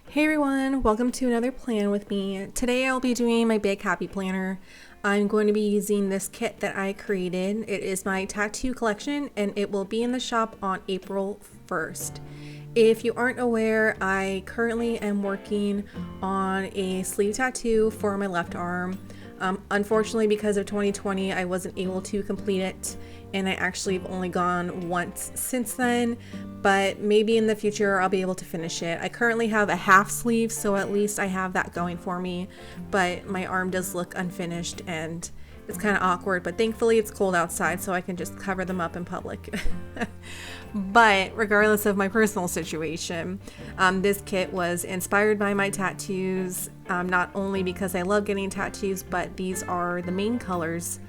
Hey everyone, welcome to another plan with me. Today I'll be doing my big happy planner. I'm going to be using this kit that I created. It is my tattoo collection and it will be in the shop on April 1st. If you aren't aware, I currently am working on a sleeve tattoo for my left arm. Unfortunately, because of 2020, I wasn't able to complete it, and I actually have only gone once since then, but maybe in the future I'll be able to finish it. I currently have a half sleeve, so at least I have that going for me, but my arm does look unfinished and it's kind of awkward, but thankfully it's cold outside, so I can just cover them up in public. But regardless of my personal situation, this kit was inspired by my tattoos, not only because I love getting tattoos, but these are the main colors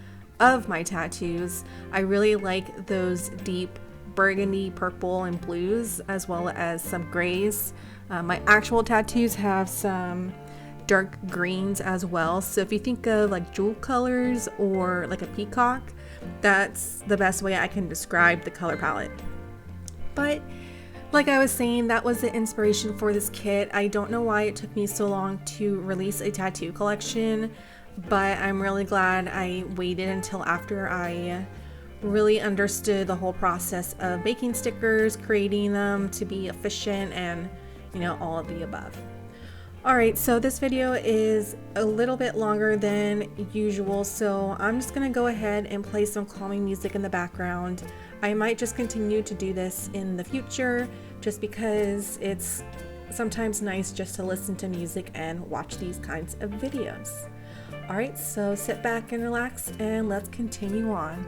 of my tattoos. I really like those deep burgundy, purple, and blues, as well as some grays. My actual tattoos have some dark greens as well. So if you think of like jewel colors or like a peacock, that's the best way I can describe the color palette. But like I was saying, that was the inspiration for this kit. I don't know why it took me so long to release a tattoo collection, but I'm really glad I waited until after I really understood the whole process of making stickers, creating them to be efficient, and all of the above. Alright, so this video is a little bit longer than usual, so I'm just going to go ahead and play some calming music in the background. I might just continue to do this in the future, just because it's sometimes nice just to listen to music and watch these kinds of videos. Alright, so sit back and relax, and let's continue on.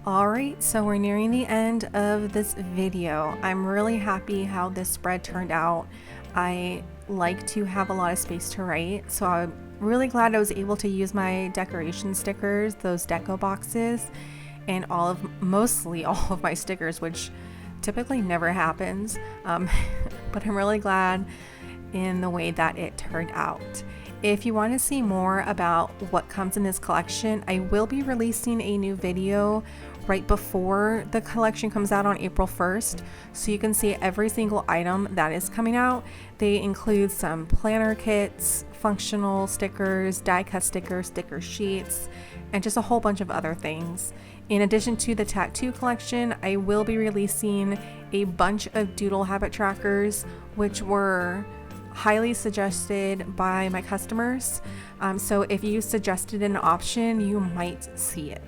Alright, so we're nearing the end of this video. I'm really happy how this spread turned out. I like to have a lot of space to write, so I'm really glad I was able to use my decoration stickers, those deco boxes, and mostly all of my stickers, which typically never happens, but I'm really glad in the way that it turned out. If you want to see more about what comes in this collection, I will be releasing a new video right before the collection comes out on April 1st, so you can see every single item that is coming out. They include some planner kits, functional stickers, die cut stickers, sticker sheets, and just a whole bunch of other things. In addition to the tattoo collection, I will be releasing a bunch of doodle habit trackers, which were highly suggested by my customers. So if you suggested an option, you might see it.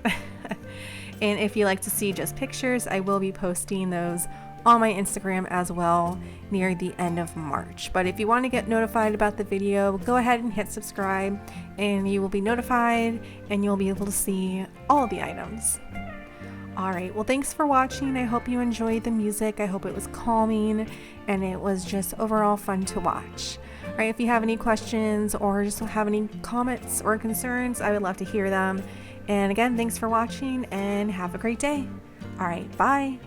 And if you like to see just pictures, I will be posting those on my Instagram as well near the end of March. But if you want to get notified about the video, go ahead and hit subscribe and you will be notified and you'll be able to see all of the items. Alright, well thanks for watching. I hope you enjoyed the music. I hope it was calming and it was just overall fun to watch. Alright, if you have any questions or just have any comments or concerns, I would love to hear them. And again, thanks for watching and have a great day. Alright, bye!